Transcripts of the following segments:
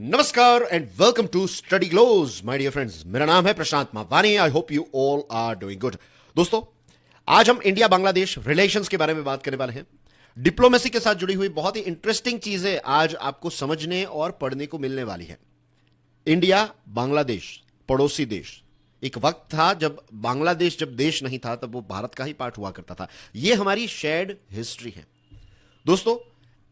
नमस्कार and welcome to Study Glows my dear friends. मेरा नाम है Prashant Mawani. I hope you all are doing good. दोस्तों, आज हम इंडिया बांग्लादेश रिलेशंस के बारे में बात करने वाले हैं। डिप्लोमेसी के साथ जुड़ी हुई बहुत ही इंटरेस्टिंग चीजें आज आपको समझने और पढ़ने को मिलने वाली है। इंडिया बांग्लादेश पड़ोसी देश। एक वक्त था जब बांग्लादेश जब देश नहीं था, तब वो भारत का ही पार्ट हुआ करता था। यह हमारी शेयर्ड हिस्ट्री है। दोस्तों,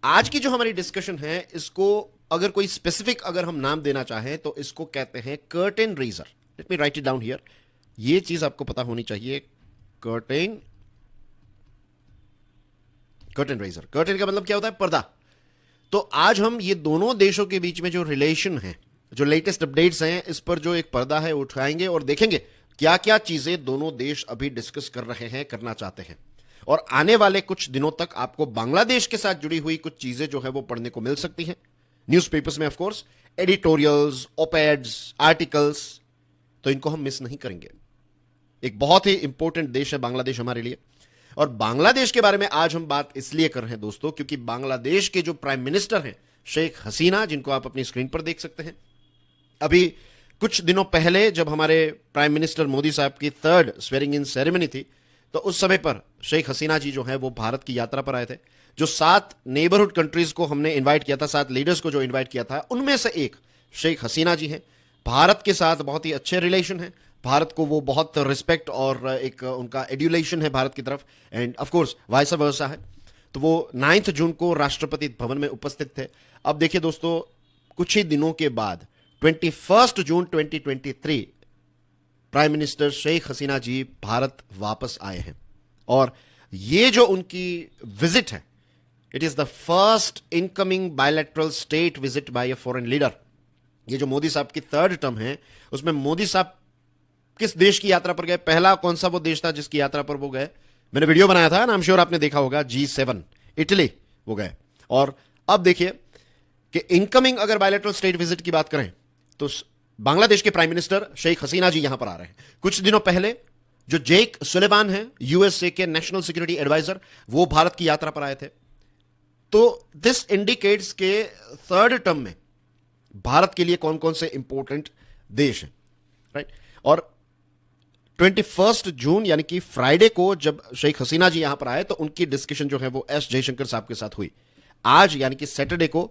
आज की जो हमारी डिस्कशन है, इसको अगर कोई स्पेसिफिक अगर हम नाम देना चाहें तो इसको कहते हैं curtain raiser. Let me write it down here. ये चीज आपको पता होनी चाहिए। Curtain razor. कर्टेन का मतलब क्या होता है? पर्दा। तो आज हम ये दोनों देशों के बीच में जो रिलेशन है, जो लेटेस्ट अपडेट्स हैं, इस पर जो एक पर्दा है उठाएंगे और देखेंगे क्या क्या चीजें दोनों देश अभी डिस्कस कर रहे हैं, करना चाहते हैं। और आने वाले कुछ दिनों तक आपको बांग्लादेश के साथ जुड़ी हुई कुछ चीजें जो है वो पढ़ने को मिल सकती हैं न्यूज़पेपर्स में, ऑफ कोर्स, एडिटोरियल्स, ओपेड्स, आर्टिकल्स। तो इनको हम मिस नहीं करेंगे। एक बहुत ही इंपॉर्टेंट देश है बांग्लादेश हमारे लिए। और बांग्लादेश के बारे में आज हम बात इसलिए कर रहे हैं दोस्तों, क्योंकि बांग्लादेश के जो प्राइम मिनिस्टर हैं शेख हसीना, जिनको आप अपनी स्क्रीन पर देख सकते हैं, अभी कुछ दिनों पहले जब हमारे प्राइम मिनिस्टर मोदी साहब की 3rd स्वेरिंग इन सेरेमनी थी, तो उस समय पर शेख हसीना जी जो है वो भारत की यात्रा पर आए थे। जो 7 नेबरहुड कंट्रीज को हमने इनवाइट किया था, 7 लीडर्स को जो इनवाइट किया था, उनमें से एक शेख हसीना जी हैं। भारत के साथ बहुत ही अच्छे रिलेशन है। भारत को वो बहुत रिस्पेक्ट और एक उनका एड्यूलेशन है भारत की तरफ, end of course vice versa है। तो वो 9 जून को राष्ट्रपति भवन में उपस्थित थे। अब देखिए दोस्तों, कुछ ही दिनों के बाद 21 जून 2023 प्राइम मिनिस्टर शेख हसीना जी भारत वापस आए हैं। और ये जो उनकी विजिट है, it is the first incoming bilateral state visit bye a foreign leader. ये जो मोदी साहब की 3rd टर्म है, उसमें मोदी साहब किस देश की यात्रा पर गए? पहला कौन सा वो देश था जिसकी यात्रा पर वो गए? मैंने वीडियो बनाया था ना, आई एम श्योर आपने देखा होगा। G7 इटली वो गए। और अब देखिए कि इनकमिंग अगर बायलैटरल स्टेट विजिट की बात करें तो बांग्लादेश के प्राइम मिनिस्टर शेख हसीना जी यहां पर आ रहे हैं। कुछ दिनों पहले जो जेक सुलेवान है, यूएसए के नेशनल सिक्योरिटी एडवाइजर, वो भारत की यात्रा पर आए थे। तो दिस इंडिकेट्स के 3rd टर्म में भारत के लिए कौन कौन से इंपॉर्टेंट देश हैं, राइट। और 21 जून यानी कि फ्राइडे को जब शेख हसीना जी यहां पर आए, तो उनकी डिस्कशन जो है वो एस जयशंकर साहब के साथ हुई। आज यानी कि सैटरडे को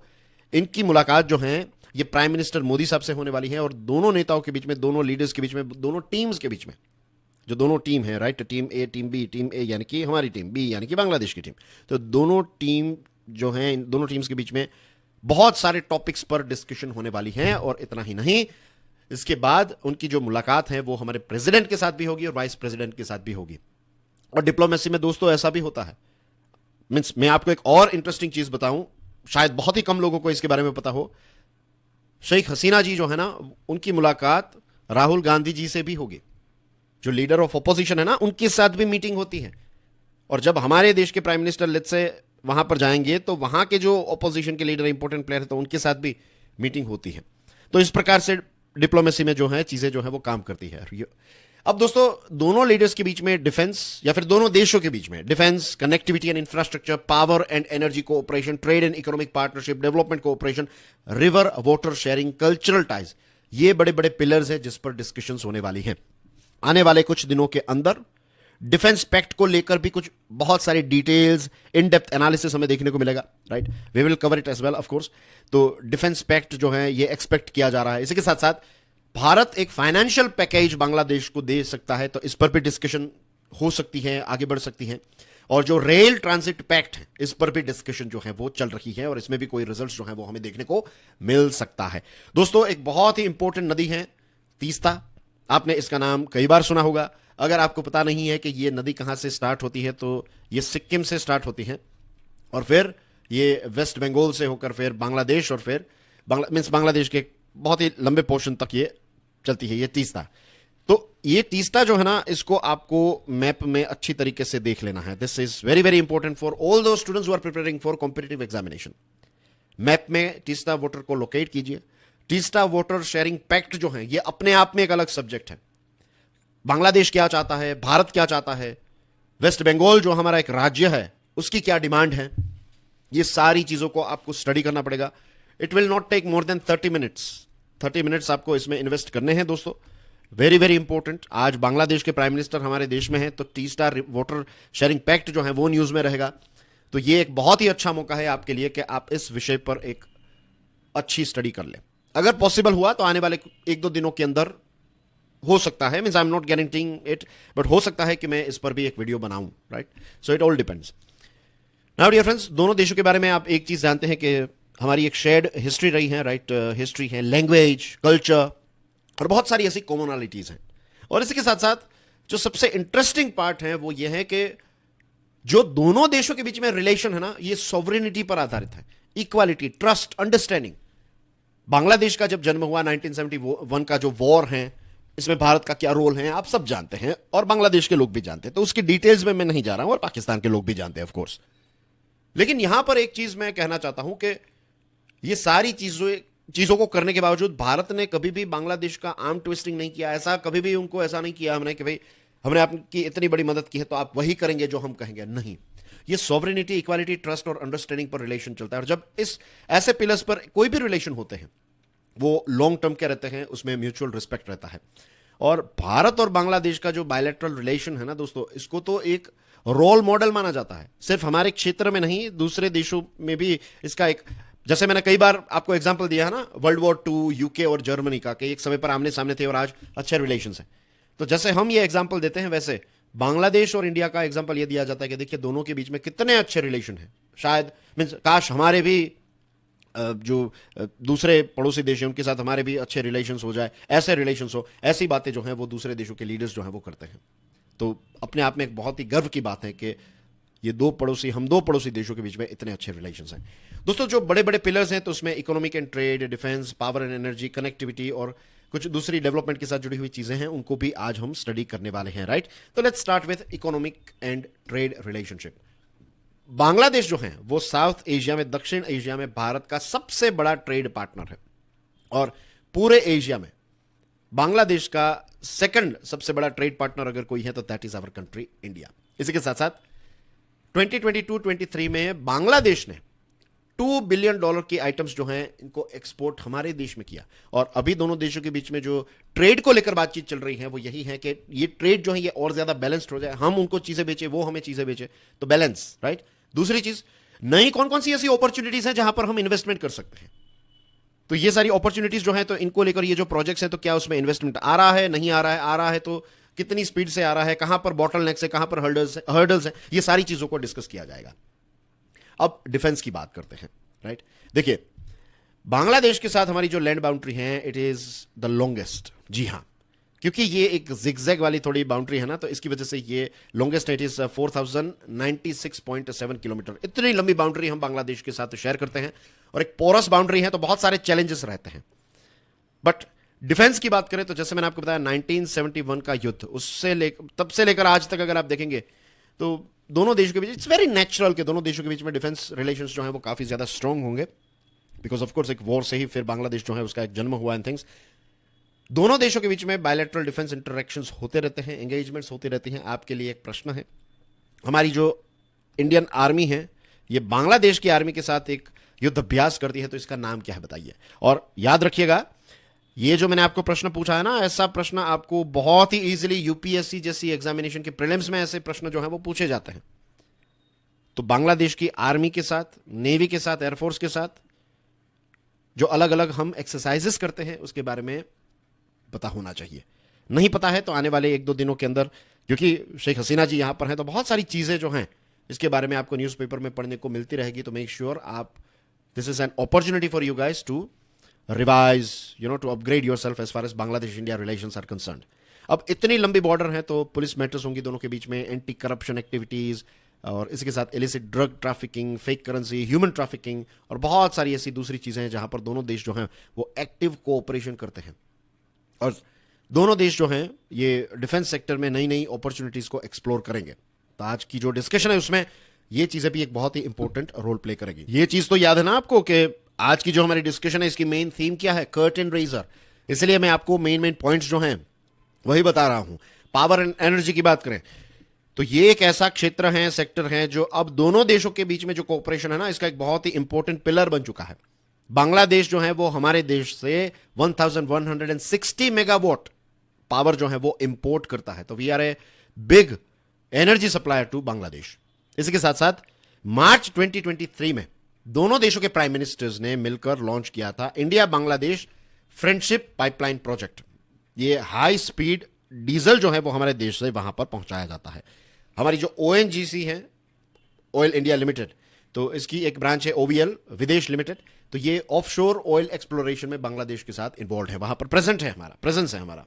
इनकी मुलाकात जो है ये प्राइम मिनिस्टर मोदी साहब से होने वाली है। और दोनों नेताओं के बीच में, दोनों लीडर्स के बीच में, दोनों टीम्स के बीच में, जो दोनों टीम है, राइट, टीम ए, टीम बी, टीम ए यानी कि हमारी टीम, बी यानी कि बांग्लादेश की टीम, तो दोनों टीम जो हैं, इन दोनों टीम्स के बीच में बहुत सारे टॉपिक्स पर डिस्कशन होने वाली है। और इतना ही नहीं, इसके बाद उनकी जो मुलाकात है वो हमारे प्रेसिडेंट के साथ भी होगी और वाइस प्रेसिडेंट के साथ भी होगी। और डिप्लोमेसी में दोस्तों ऐसा भी होता है। मींस मैं आपको एक और इंटरेस्टिंग चीज बताऊं, शायद बहुत ही कम लोगों को इसके बारे में पता हो। शेख हसीना जी जो है ना, उनकी मुलाकात राहुल गांधी जी से भी होगी, जो लीडर ऑफ अपोजिशन है ना, उनके साथ भी मीटिंग होती है। और जब हमारे देश के प्राइम मिनिस्टर लेट्स से वहां पर जाएंगे, तो वहां के जो अपोजिशन के लीडर, इंपॉर्टेंट प्लेयर है, तो उनके साथ भी मीटिंग होती है। तो इस प्रकार से डिप्लोमेसी में जो है चीजें जो है वो काम करती है। अब दोस्तों, दोनों लीडर्स के बीच में डिफेंस, या फिर दोनों देशों के बीच में defence, connectivity and infrastructure, power and energy cooperation, trade and economic partnership, development cooperation, river water sharing, cultural ties, ये बड़े बड़े पिलर्स हैं जिस पर डिस्कशंस होने वाली हैं। आने वाले कुछ दिनों के अंदर डिफेंस पैक्ट को लेकर भी कुछ बहुत सारी डिटेल्स, इन डेप्थ एनालिसिस हमें देखने को मिलेगा, right. We will cover it as well, of course. तो डिफेंस पैक्ट जो है ये एक्सपेक्ट किया जा रहा है। इसी के साथ साथ भारत एक फाइनेंशियल पैकेज बांग्लादेश को दे सकता है, तो इस पर भी डिस्कशन हो सकती है, आगे बढ़ सकती है। और जो रेल ट्रांजिट पैक्ट है, इस पर भी डिस्कशन जो है वो चल रही है, और इसमें भी कोई रिजल्ट जो है वो हमें देखने को मिल सकता है। दोस्तों, एक बहुत ही इंपॉर्टेंट नदी है तीस्ता। आपने इसका नाम कई बार सुना होगा। अगर आपको पता नहीं है कि ये नदी कहां से स्टार्ट होती है, तो ये सिक्किम से स्टार्ट होती है और फिर ये वेस्ट बंगाल से होकर फिर बांग्लादेश, और फिर बांग्लादेश के बहुत ही लंबे पोर्शन तक ये चलती है, ये तीस्ता। तो ये तीस्ता जो है ना, इसको आपको मैप में अच्छी तरीके से देख लेना है। This is very very important for all those students who are preparing for competitive examination. Map में तीस्ता वाटर को लोकेट कीजिए। तीस्ता वाटर शेयरिंग पैक्ट जो है, ये अपने आप में एक अलग सब्जेक्ट है। बांग्लादेश क्या चाहता है, भारत क्या चाहता है, वेस्ट बंगाल जो हमारा एक राज्य है उसकी क्या डिमांड है, ये सारी चीजों को आपको स्टडी करना पड़ेगा। It will not take more than 30 minutes. 30 minutes आपको इसमें इन्वेस्ट करने हैं दोस्तों। Very very important. आज बांग्लादेश के प्राइम मिनिस्टर हमारे देश में हैं, तो Teesta water sharing pact जो है वो न्यूज में रहेगा। तो ये एक बहुत ही अच्छा मौका है आपके लिए कि आप इस विषय पर एक अच्छी स्टडी कर लें। अगर पॉसिबल हुआ तो आने वाले 1-2 दिनों के अंदर हो सकता है, means I am not guaranteeing it, but हो सकता है कि मैं इस पर भी एक वीडियो बनाऊं, right. So it all depends. Now dear friends, दोनों देशों के बारे में आप एक चीज जानते हैं कि हमारी एक शेयर्ड हिस्ट्री रही है, राइट। हिस्ट्री है, लैंग्वेज, कल्चर और बहुत सारी ऐसी कॉमनलिटीज हैं। और इसी के साथ साथ जो सबसे इंटरेस्टिंग पार्ट है वो ये है कि जो दोनों देशों के बीच में रिलेशन है ना, ये सॉवरेनिटी पर आधारित है। Equality, trust, understanding. बांग्लादेश का जब जन्म हुआ 1971 का जो वॉर है, इसमें भारत का क्या रोल है आप सब जानते हैं और बांग्लादेश के लोग भी जानते हैं, तो उसकी डिटेल्स में मैं नहीं जा रहा हूं और पाकिस्तान के लोग भी जानते हैं ऑफ कोर्स। लेकिन यहां पर एक चीज मैं कहना चाहता हूं कि ये सारी चीजों को करने के बावजूद भारत ने कभी भी बांग्लादेश का आर्म ट्विस्टिंग नहीं किया। ऐसा कभी भी उनको ऐसा नहीं किया हमने कि भाई हमने आपकी इतनी बड़ी मदद की है तो आप वही करेंगे जो हम कहेंगे, नहीं। ये सॉवरेनिटी, इक्वालिटी, ट्रस्ट और अंडरस्टैंडिंग पर रिलेशन चलता है। और जब इस ऐसे पिलर्स पर कोई भी रिलेशन होते हैं वो लॉन्ग टर्म के रहते हैं, उसमें म्यूचुअल रिस्पेक्ट रहता है। और भारत और बांग्लादेश का जो बायलैटरल रिलेशन है ना दोस्तों, इसको तो एक रोल मॉडल माना जाता है, सिर्फ हमारे क्षेत्र में नहीं, दूसरे देशों में भी इसका एक, जैसे मैंने कई बार आपको एग्जांपल दिया है ना वर्ल्ड वॉर 2 यूके और जर्मनी का, कि एक समय पर आमने सामने थे और आज अच्छे रिलेशंस हैं। तो जैसे हम ये एग्जांपल देते हैं, वैसे बांग्लादेश और इंडिया का एग्जांपल ये दिया जाता है कि देखिए दोनों के बीच में कितने अच्छे रिलेशन हैं। शायद मींस काश हमारे भी जो दूसरे पड़ोसी देश हैं उनके साथ हमारे भी अच्छे रिलेशंस हो जाए, ऐसे रिलेशंस हो, ऐसी बातें जो हैं वो दूसरे देशों के लीडर्स जो हैं वो करते हैं। तो अपने आप में एक बहुत ही गर्व की बात है कि ये हम दो पड़ोसी देशों के बीच में इतने अच्छे रिलेशंस हैं। दोस्तों जो बड़े बड़े पिलर्स हैं तो उसमें economic and trade, defence, power and energy, connectivity और कुछ दूसरी डेवलपमेंट के साथ जुड़ी हुई चीजें हैं, उनको भी आज हम स्टडी करने वाले हैं, राइट। तो let's start with economic and trade relationship. Bangladesh जो है वो साउथ एशिया में, दक्षिण एशिया में भारत का सबसे बड़ा ट्रेड पार्टनर है और पूरे एशिया में बांग्लादेश का सेकंड सबसे बड़ा ट्रेड पार्टनर अगर कोई है तो that is our country India. इसी के साथ साथ 2022-23 में बांग्लादेश ने $2 बिलियन की आइटम्स जो हैं इनको एक्सपोर्ट हमारे देश में किया। और अभी दोनों देशों के बीच में जो ट्रेड को लेकर बातचीत चल रही है वो यही है कि ये ट्रेड जो है ये और ज्यादा बैलेंस्ड हो जाए, हम उनको चीजें बेचे, वो हमें चीजें बेचे, तो बैलेंस, राइट। दूसरी चीज, नई कौन कौन सी ऐसी अपॉर्चुनिटीज हैं जहां पर हम इन्वेस्टमेंट कर सकते हैं, तो ये सारी अपॉर्चुनिटीज जो हैं तो इनको लेकर ये जो प्रोजेक्ट्स हैं तो क्या उसमें इन्वेस्टमेंट आ रहा है, नहीं आ रहा है, आ रहा है तो कितनी स्पीड से आ रहा है, कहां पर बॉटलनेक्स है, कहां पर हर्डल्स है, ये सारी चीजों को डिस्कस किया जाएगा। अब डिफेंस की बात करते हैं, राइट। देखिए बांग्लादेश के साथ हमारी जो लैंड बाउंड्री है इट इज द लॉन्गेस्ट। जी हां, क्योंकि ये एक जिगजैग वाली थोड़ी बाउंड्री है ना, तो इसकी वजह से ये लॉन्गेस्ट है। It is 4096.7 kilometre. इतनी लंबी बाउंड्री हम बांग्लादेश के साथ शेयर करते हैं और एक पोरस बाउंड्री है, तो बहुत सारे चैलेंजेस रहते हैं। बट डिफेंस की बात करें तो जैसे मैंने आपको बताया 1971 का युद्ध, उससे तब से लेकर आज तक अगर आप देखेंगे तो दोनों देशों के बीच इट्स वेरी नेचुरल के दोनों देशों के बीच में डिफेंस रिलेशंस जो हैं वो काफी ज्यादा स्ट्रांग होंगे, बिकॉज ऑफ कोर्स एक वॉर से ही फिर बांग्लादेश जो है उसका एक जन्म हुआ एंड थिंग्स। दोनों देशों के बीच में बायलैटरल डिफेंस इंटरेक्शंस होते रहते हैं, एंगेजमेंट्स होती रहती हैं। आपके लिए एक प्रश्न है, हमारी जो इंडियन आर्मी है ये बांग्लादेश की आर्मी के साथ एक युद्ध अभ्यास करती है, तो इसका नाम क्या है बताइए। और याद रखिएगा ये जो मैंने आपको प्रश्न पूछा है ना, ऐसा प्रश्न आपको बहुत ही इजीली यूपीएससी जैसी एग्जामिनेशन के प्रीलिम्स में ऐसे प्रश्न जो है वो पूछे जाते हैं। तो बांग्लादेश की आर्मी के साथ, नेवी के साथ, एयरफोर्स के साथ जो अलग अलग हम एक्सरसाइजेस करते हैं उसके बारे में पता होना चाहिए। नहीं पता है तो आने वाले 1-2 दिनों के अंदर, क्योंकि शेख हसीना जी यहां पर हैं, तो बहुत सारी चीजें जो हैं इसके बारे में आपको न्यूज़पेपर में पढ़ने को मिलती रहेगी। तो मेक श्योर आप, this is an opportunity for you guys to revise, to upgrade yourself as far as Bangladesh India relations are concerned. अब इतनी लंबी बॉर्डर है तो पुलिस मैटर्स होंगी दोनों के बीच में, एंटी करप्शन एक्टिविटीज और इसके साथ illicit drug trafficking, fake currency, human trafficking और बहुत सारी ऐसी दूसरी चीजें हैं जहां पर दोनों देश जो हैं वो एक्टिव कोऑपरेशन करते हैं। और दोनों देश जो हैं ये डिफेंस सेक्टर में नई नई अपॉर्चुनिटीज को एक्सप्लोर करेंगे। तो आज की जो डिस्कशन है उसमें ये चीजें भी एक बहुत ही इंपॉर्टेंट रोल प्ले करेगी। ये चीज तो याद है ना आपको कि आज की जो हमारी डिस्कशन है इसकी मेन थीम क्या है, कर्टेन रेजर। इसलिए मैं आपको मेन पॉइंट्स जो हैं वही बता रहा हूं। पावर एंड एनर्जी की बात करें तो ये एक ऐसा क्षेत्र है, सेक्टर है जो अब दोनों देशों के बीच में जो कोऑपरेशन है ना, इसका एक बहुत ही इंपॉर्टेंट पिलर बन चुका है। बांग्लादेश जो है वो हमारे देश से 1160 मेगावाट पावर जो है वो इंपोर्ट करता है। तो we are a big energy supplier to Bangladesh. इसी के साथ साथ मार्च 2023 में दोनों देशों के प्राइम मिनिस्टर्स ने मिलकर लॉन्च किया था India Bangladesh friendship pipeline project. ये हाई स्पीड डीजल जो है वो हमारे देश से वहां पर पहुंचाया जाता है। हमारी जो ओएनजीसी है, ऑयल इंडिया लिमिटेड, तो इसकी एक ब्रांच है ओवीएल विदेश लिमिटेड। तो ये ऑफशोर ऑयल एक्सप्लोरेशन में बांग्लादेश के साथ इन्वॉल्व है, वहां पर प्रेजेंट है, हमारा प्रेजेंस है हमारा।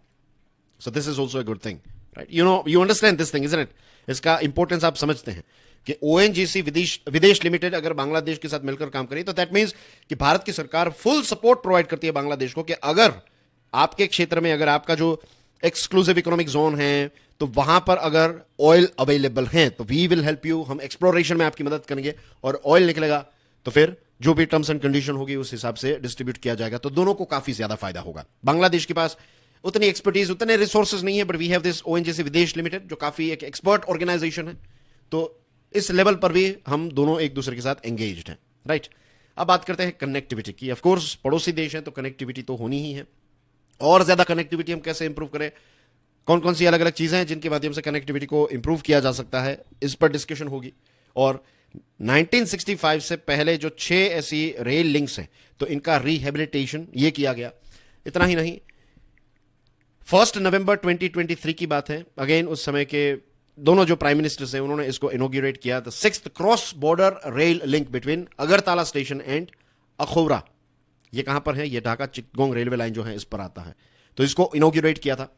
So this is also a good thing, right? You understand this thing, isn't it? इसका इंपॉर्टेंस आप समझते हैं कि ओएनजीसी विदेश लिमिटेड अगर बांग्लादेश के साथ मिलकर काम करे तो दैट मीन्स कि भारत की सरकार फुल सपोर्ट प्रोवाइड करती है बांग्लादेश को कि अगर आपके क्षेत्र में, अगर आपका जो एक्सक्लूसिव इकोनॉमिक जोन है, तो वहां पर अगर ऑयल अवेलेबल है तो वी विल हेल्प यू, हम एक्सप्लोरेशन में आपकी मदद करेंगे, और ऑयल निकलेगा तो फिर जो भी टर्म्स एंड कंडीशन होगी उस हिसाब से डिस्ट्रीब्यूट किया जाएगा। तो दोनों को काफी ज्यादा फायदा होगा। बांग्लादेश के पास उतनी एक्सपर्टीज, उतने रिसोर्सेज नहीं है, but we have this ONGC Videsh limited जो काफी एक एक्सपर्ट ऑर्गेनाइजेशन है। तो इस लेवल पर भी हम दोनों एक दूसरे के साथ एंगेज्ड हैं, राइट? अब बात करते हैं कनेक्टिविटी की। ऑफ कोर्स पड़ोसी देश है तो कनेक्टिविटी तो होनी ही है। और ज्यादा कनेक्टिविटी हम कैसे इंप्रूव करें, कौन कौन सी अलग अलग चीजें हैं जिनके माध्यम से कनेक्टिविटी को इंप्रूव किया जा सकता है, इस पर डिस्कशन होगी। और 1965 से पहले जो 6 ऐसी रेल लिंक्स हैं तो इनका रिहेबिलिटेशन ये किया गया। इतना ही नहीं, 1 नवंबर 2023 की बात है, अगेन उस समय के दोनों जो प्राइम मिनिस्टर्स हैं उन्होंने इसको इनोग्रेट किया। The 6th cross border rail link between Agartala station and Akhaura. ये कहां पर है? ये ढाका चिटगोंग रेलवे लाइन जो है इस पर आता है, तो इसको इनोग्रेट किया था।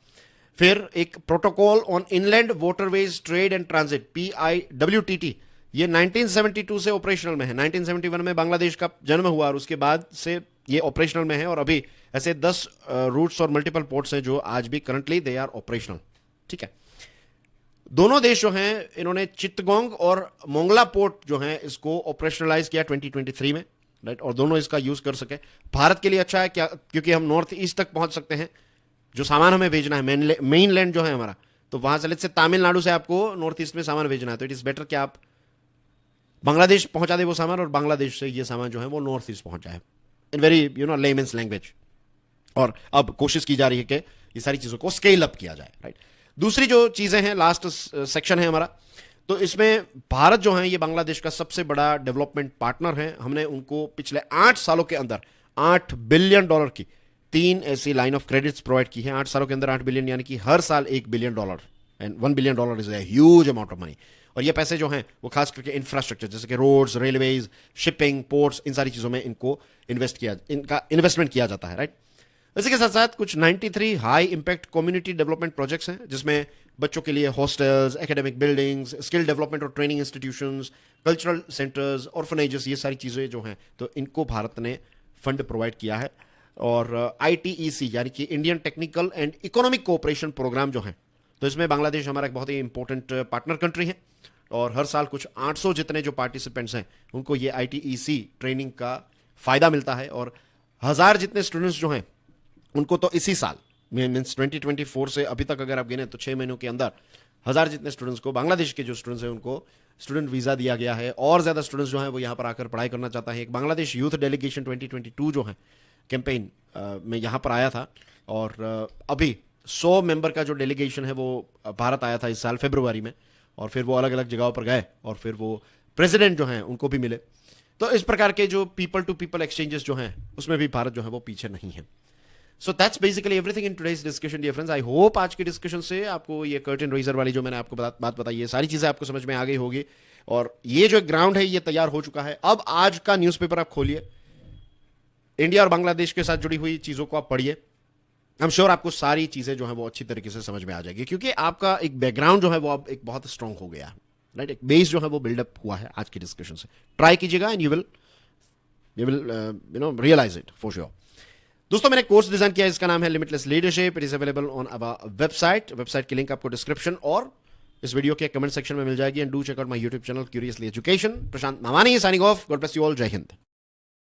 फिर एक protocol on inland waterways trade and transit, PIWTT, ये 1972 से ऑपरेशनल में है। 1971 में बांग्लादेश का जन्म हुआ और उसके बाद से ये ऑपरेशनल में है, और अभी ऐसे 10 रूट्स और मल्टीपल पोर्ट्स हैं जो आज भी करंटली दे आर ऑपरेशनल, ठीक है? दोनों देश जो हैं इन्होंने चित्तगोंग और मोंगला पोर्ट जो है इसको ऑपरेशनलाइज किया 2023 में, राइट? और दोनों इसका यूज कर सके। भारत के लिए अच्छा है क्या, क्योंकि हम नॉर्थ ईस्ट तक पहुंच सकते हैं। जो सामान हमें भेजना है मेन लैंड जो है हमारा, तो वहां से तमिलनाडु से आपको नॉर्थ ईस्ट में सामान भेजना है, तो इट इज बेटर कि आप बांग्लादेश पहुंचा दे वो सामान, और बांग्लादेश से ये सामान जो है वो नॉर्थ ईस्ट पहुंच जाए इन वेरी लेमन्स लैंग्वेज। और अब कोशिश की जा रही है कि ये सारी चीजों को स्केल अप किया जाए, राइट? दूसरी जो चीजें हैं, लास्ट सेक्शन है हमारा, तो इसमें भारत जो है ये बांग्लादेश का सबसे बड़ा डेवलपमेंट पार्टनर है। हमने उनको पिछले 8 सालों के अंदर $8 बिलियन की 3 ऐसी लाइन ऑफ क्रेडिट्स प्रोवाइड की है। 8 सालों के अंदर 8 बिलियन, यानी कि हर साल $1 billion, and $1 billion is a huge amount of money. और ये पैसे जो हैं वो खास करके इंफ्रास्ट्रक्चर जैसे कि रोड्स, रेलवेज, शिपिंग, पोर्ट्स, इन सारी चीजों में इनका इन्वेस्टमेंट किया जाता है, राइट? इसी के साथ साथ कुछ 93 high impact community development projects हैं, जिसमें बच्चों के लिए hostels, academic buildings, skill development और training institutions, cultural centres, orphanages, ये सारी चीज़ें जो हैं तो इनको भारत ने फंड प्रोवाइड किया है। और ITEC यानी कि Indian technical and economic cooperation programme जो है, तो इसमें बांग्लादेश हमारा एक बहुत ही इंपॉर्टेंट पार्टनर कंट्री है। और हर साल कुछ 800 जितने जो पार्टिसिपेंट्स हैं उनको ये ITEC ट्रेनिंग का फायदा मिलता है, और 1000 जितने स्टूडेंट्स जो हैं उनको तो इसी साल मीन्स 2024 से अभी तक अगर आप गिने तो 6 महीनों के अंदर 1000 जितने स्टूडेंट्स को, बांग्लादेश के जो स्टूडेंट्स हैं उनको स्टूडेंट वीजा दिया गया है। और ज्यादा स्टूडेंट्स जो हैं वो यहाँ पर आकर पढ़ाई करना चाहता है। एक बांग्लादेश यूथ डेलीगेशन 2022 जो है कैंपेन में यहाँ पर आया था, और अभी 100 मेंबर का जो डेलीगेशन है वो भारत आया था इस साल फरवरी में, और फिर वो अलग अलग जगहों पर गए और फिर वो प्रेसिडेंट जो हैं उनको भी मिले। तो इस प्रकार के जो पीपल टू पीपल एक्सचेंजेस जो हैं उसमें भी भारत जो है वो पीछे नहीं है। So that's basically everything in today's discussion dear friends. I hope आज की डिस्कशन से आपको ये कर्टन रेजर वाली जो मैंने आपको बात बताई, ये सारी चीजें आपको समझ में आ गई होगी, और ये जो ग्राउंड है ये तैयार हो चुका है। अब आज का न्यूज़पेपर आप खोलिए, इंडिया और बांग्लादेश के साथ जुड़ी हुई चीजों को आप पढ़िए। आई एम श्योर आपको सारी चीजें जो है वो अच्छी तरीके से समझ में आ जाएगी, क्योंकि आपका एक बैकग्राउंड जो है वो अब एक बहुत स्ट्रांग हो गया है, राइट? एक बेस जो है वो बिल्डअप हुआ है आज की डिस्कशन से। ट्राई कीजिएगा and you will realise it for sure. दोस्तों मैंने कोर्स डिजाइन किया है, इसका नाम है limitless leadership. It is available on our website की लिंक आपको डिस्क्रिप्शन और इस वीडियो के कमेंट सेक्शन में मिल जाएगी। And do check out my YouTube channel Curiously Education. Prashant Mamani signing off. God bless you all. जय हिंद।